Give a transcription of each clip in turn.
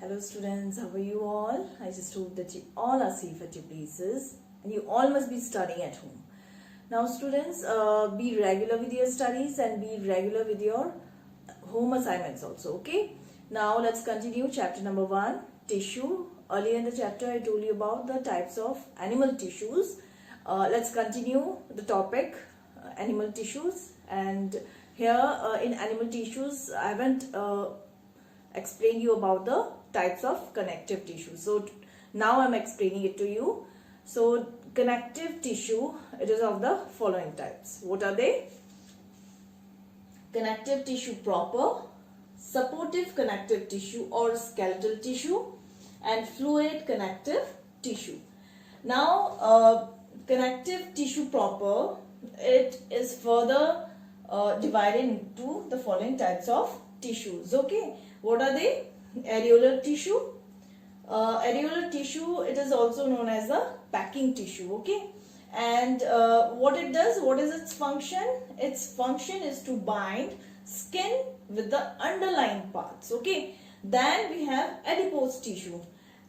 Hello students, how are you all? I just hope that you all are safe at your places and you all must be studying at home. Now students, be regular with your studies and be regular with your home assignments also, okay? Now let's continue chapter number 1, tissue. Earlier in the chapter I told you about the types of animal tissues. Let's continue the topic, animal tissues, and here in animal tissues I haven't explained you about the types of connective tissue. So now I'm explaining it to you. So connective tissue, it is of the following types. What are they? Connective tissue proper, supportive connective tissue or skeletal tissue, and fluid connective tissue. Now connective tissue proper, it is further divided into the following types of tissues. Okay, what are they? Areolar tissue. Areolar tissue, it is also known as the packing tissue. Okay, and what it does, what is its function? Its function is to bind skin with the underlying parts. Okay, then we have adipose tissue.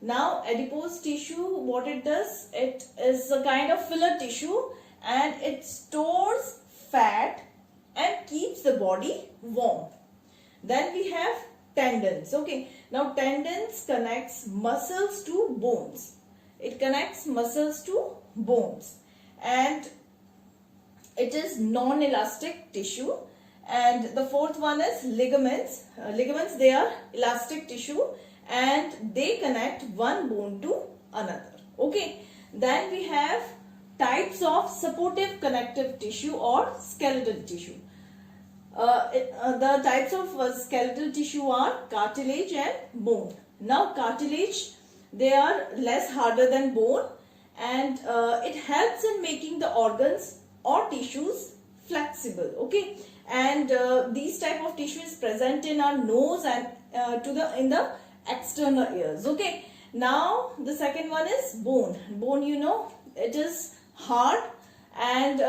Now adipose tissue, what it does, it is a kind of filler tissue and it stores fat and keeps the body warm. Then we have tendons. Okay, now tendons connects muscles to bones. It connects muscles to bones and it is non-elastic tissue. And the fourth one is ligaments. Ligaments, they are elastic tissue and they connect one bone to another. Okay, then we have types of supportive connective tissue or skeletal tissue. The types of skeletal tissue are cartilage and bone. Now cartilage, they are less harder than bone and it helps in making the organs or tissues flexible. Okay, and these type of tissue is present in our nose and in the external ears. Okay, now the second one is bone. Bone, you know, it is hard and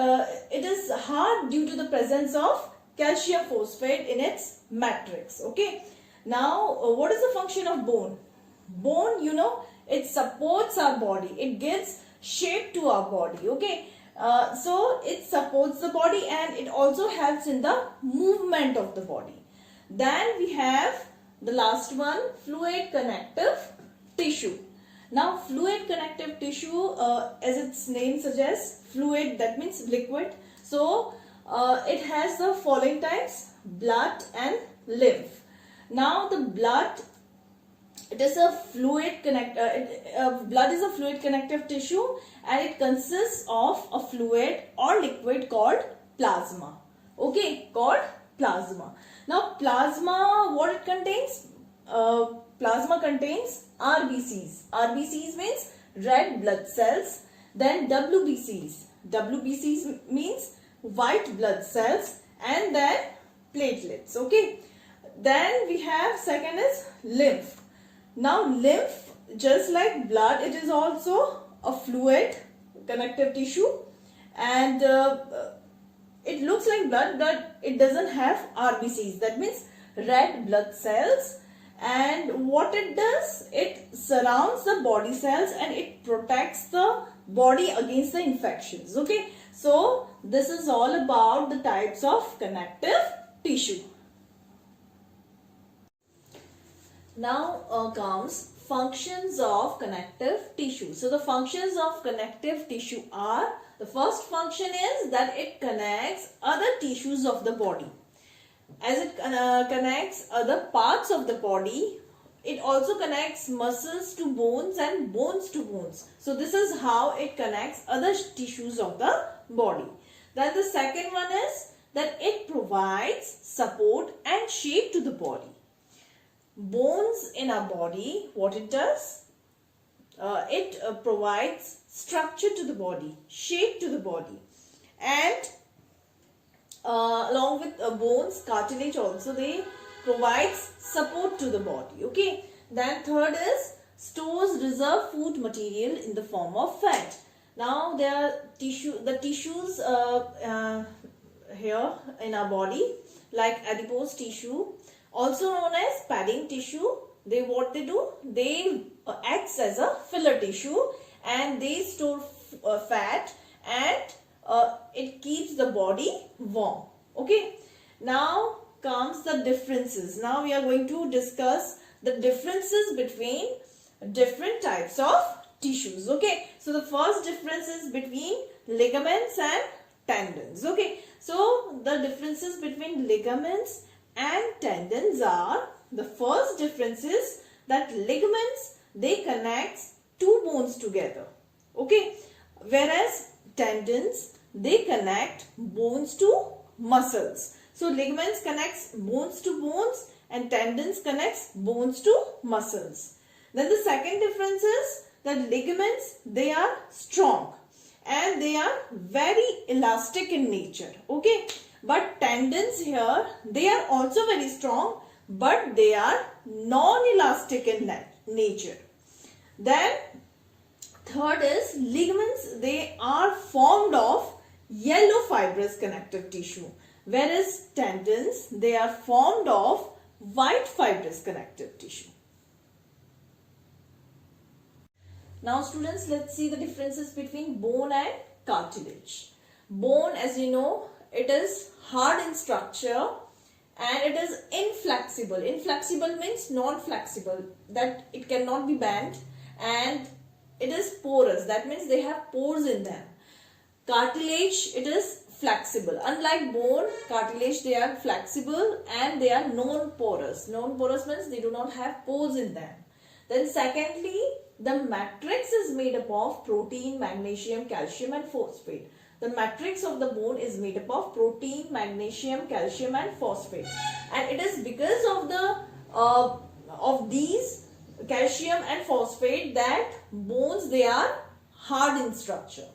it is hard due to the presence of calcium phosphate in its matrix. Okay, now what is the function of bone? Bone, you know, it supports our body, it gives shape to our body. Okay, so it supports the body and it also helps in the movement of the body. Then we have the last one, fluid connective tissue. Now fluid connective tissue, as its name suggests, fluid, that means liquid. So it has the following types: blood and lymph. Now the blood, it is a fluid blood is a fluid connective tissue and it consists of a fluid or liquid called plasma. Okay, called plasma. Now plasma, what it contains? Plasma contains RBCs. RBCs means red blood cells. Then WBCs. WBCs means white blood cells, and then platelets. Okay, then we have second is lymph. Now lymph, just like blood, it is also a fluid connective tissue and it looks like blood but it doesn't have RBCs, that means red blood cells. And what it does, it surrounds the body cells and it protects the body against the infections. Okay, so this is all about the types of connective tissue. Now comes functions of connective tissue. So the functions of connective tissue are, the first function is that it connects other tissues of the body. As it connects other parts of the body, it also connects muscles to bones and bones to bones. So this is how it connects other tissues of the body. Then the second one is that it provides support and shape to the body. Bones in our body, what it does? It provides structure to the body, shape to the body, and along with bones, cartilage also, they provides support to the body. Okay, then third is stores reserve food material in the form of fat. Now there are the tissues here in our body, like adipose tissue, also known as padding tissue, what they do, they acts as a filler tissue, and they store fat, and it keeps the body warm. Okay. Now comes the differences. Now we are going to discuss the differences between different types of tissues. Okay. So the first difference is between ligaments and tendons. Okay. So the differences between ligaments and tendons are, the first difference is that ligaments, they connect two bones together. Okay. Whereas tendons, they connect bones to muscles. So ligaments connects bones to bones and tendons connects bones to muscles. Then the second difference is that ligaments, they are strong and they are very elastic in nature. Okay. But tendons here, they are also very strong, but they are non-elastic in nature. Then third is ligaments, they are formed of yellow fibrous connective tissue, whereas tendons, they are formed of white fibrous connective tissue. Now students, let's see the differences between bone and cartilage. Bone, as you know, it is hard in structure and it is inflexible. Inflexible means non-flexible, that it cannot be bent, and it is porous, that means they have pores in them. Cartilage, it is flexible. Unlike bone, cartilage, they are flexible and they are non-porous. Non-porous means they do not have pores in them. Then secondly, the matrix is made up of protein, magnesium, calcium and phosphate. The matrix of the bone is made up of protein, magnesium, calcium and phosphate. And it is because of the of these calcium and phosphate that bones, they are hard in structure.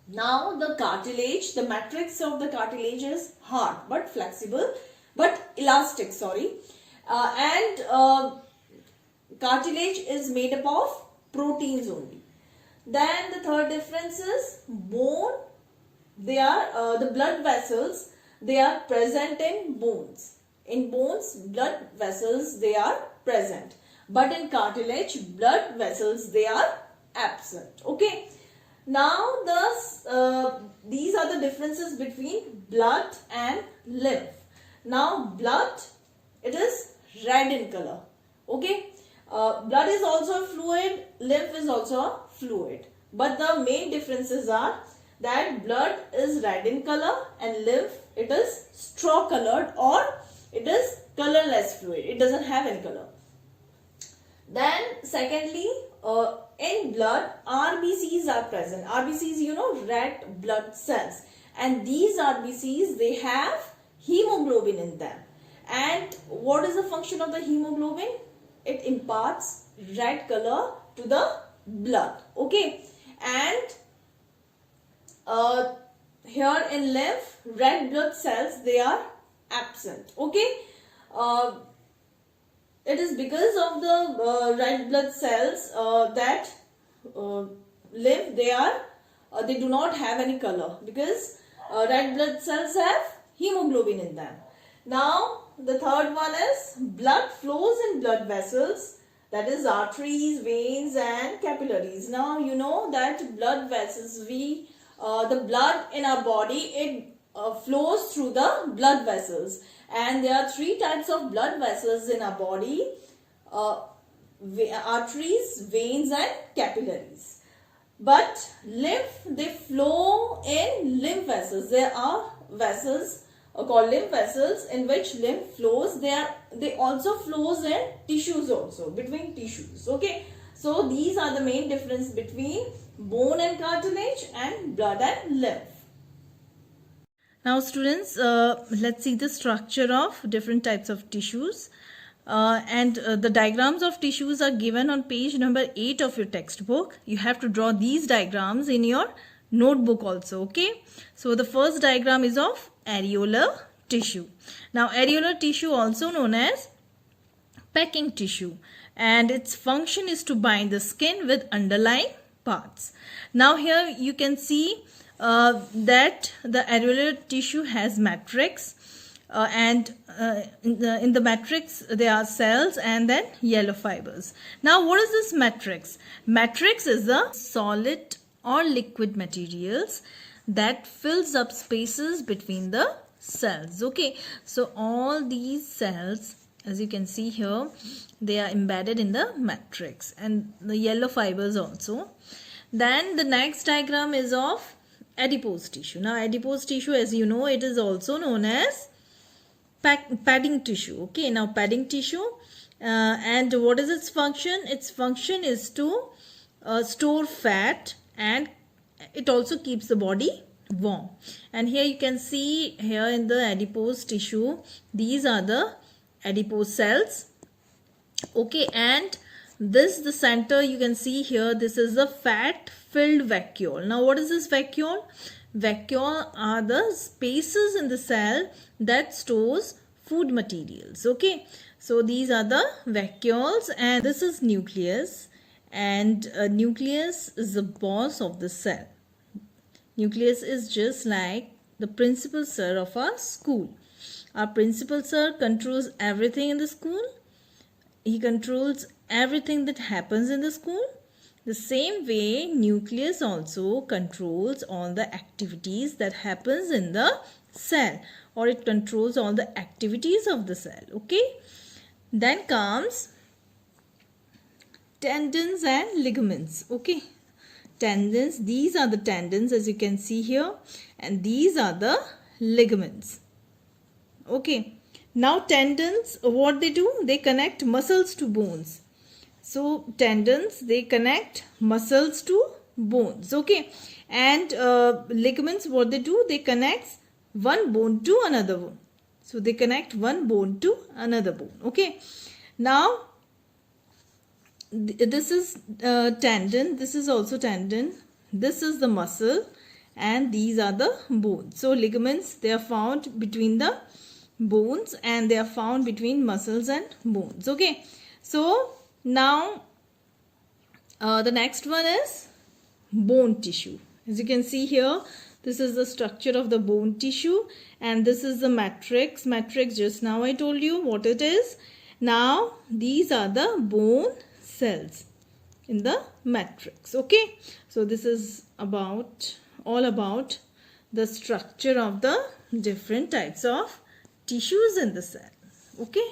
Now the cartilage, the matrix of the cartilage is hard but flexible, but elastic, cartilage is made up of proteins only. Then the third difference is bone, they are the blood vessels, they are present in bones. In bones, blood vessels, they are present, but in cartilage, blood vessels, they are absent. Okay. Now these are the differences between blood and lymph. Now blood, it is red in color. Okay. Blood is also a fluid, lymph is also a fluid. But the main differences are that blood is red in color and lymph, it is straw colored, or it is colorless fluid. It doesn't have any color. Then secondly, in blood, RBCs are present. RBCs, you know, red blood cells. And these RBCs, they have hemoglobin in them. And what is the function of the hemoglobin? It imparts red color to the blood. Okay. And here in lymph, red blood cells, they are absent. Okay. It is because of the red blood cells that lymph, they do not have any color, because red blood cells have hemoglobin in them. Now the third one is blood flows in blood vessels, that is arteries, veins and capillaries. Now you know that blood vessels, the blood in our body, it flows through the blood vessels, and there are three types of blood vessels in our body: arteries, veins and capillaries. But lymph, they flow in lymph vessels. There are vessels called lymph vessels in which lymph flows. They also flows in tissues also, between tissues. Okay. So these are the main difference between bone and cartilage and blood and lymph. Now students, let's see the structure of different types of tissues. The diagrams of tissues are given on page number 8 of your textbook. You have to draw these diagrams in your notebook also. Okay. So the first diagram is of areolar tissue. Now areolar tissue, also known as packing tissue, and its function is to bind the skin with underlying parts. Now here you can see that the areolar tissue has matrix, and in the matrix there are cells and then yellow fibers. Now what is this matrix? Matrix is the solid or liquid materials that fills up spaces between the cells. Okay, so all these cells, as you can see here, they are embedded in the matrix, and the yellow fibers also. Then the next diagram is of adipose tissue. Now adipose tissue, as you know, it is also known as padding tissue. Okay, now padding tissue, and what is its function? Its function is to store fat, and it also keeps the body warm. And here you can see, here in the adipose tissue, these are the adipose cells. Okay, and this, the center, you can see here, this is the fat filled vacuole. Now what is this vacuole? Vacuole are the spaces in the cell that stores food materials. Okay, so these are the vacuoles, and this is nucleus, and nucleus is the boss of the cell. Nucleus is just like the principal sir of our school. Our principal sir controls everything in the school. He controls everything that happens in the school. The same way, nucleus also controls all the activities that happens in the cell, or it controls all the activities of the cell. Okay, then comes tendons and ligaments. Okay, tendons, these are the tendons, as you can see here, and these are the ligaments. Okay, now tendons, what they do? They connect muscles to bones. So tendons, they connect muscles to bones. Okay, and ligaments, what they do? They connect one bone to another bone. So they connect one bone to another bone. Okay, now this is tendon, this is also tendon, this is the muscle, and these are the bones. So ligaments, they are found between the bones, and they are found between muscles and bones. Okay, so now the next one is bone tissue. As you can see here, this is the structure of the bone tissue, and this is the matrix. Matrix, just now I told you what it is. Now these are the bone cells in the matrix. Okay, so this is all about the structure of the different types of tissues in the cell. Okay.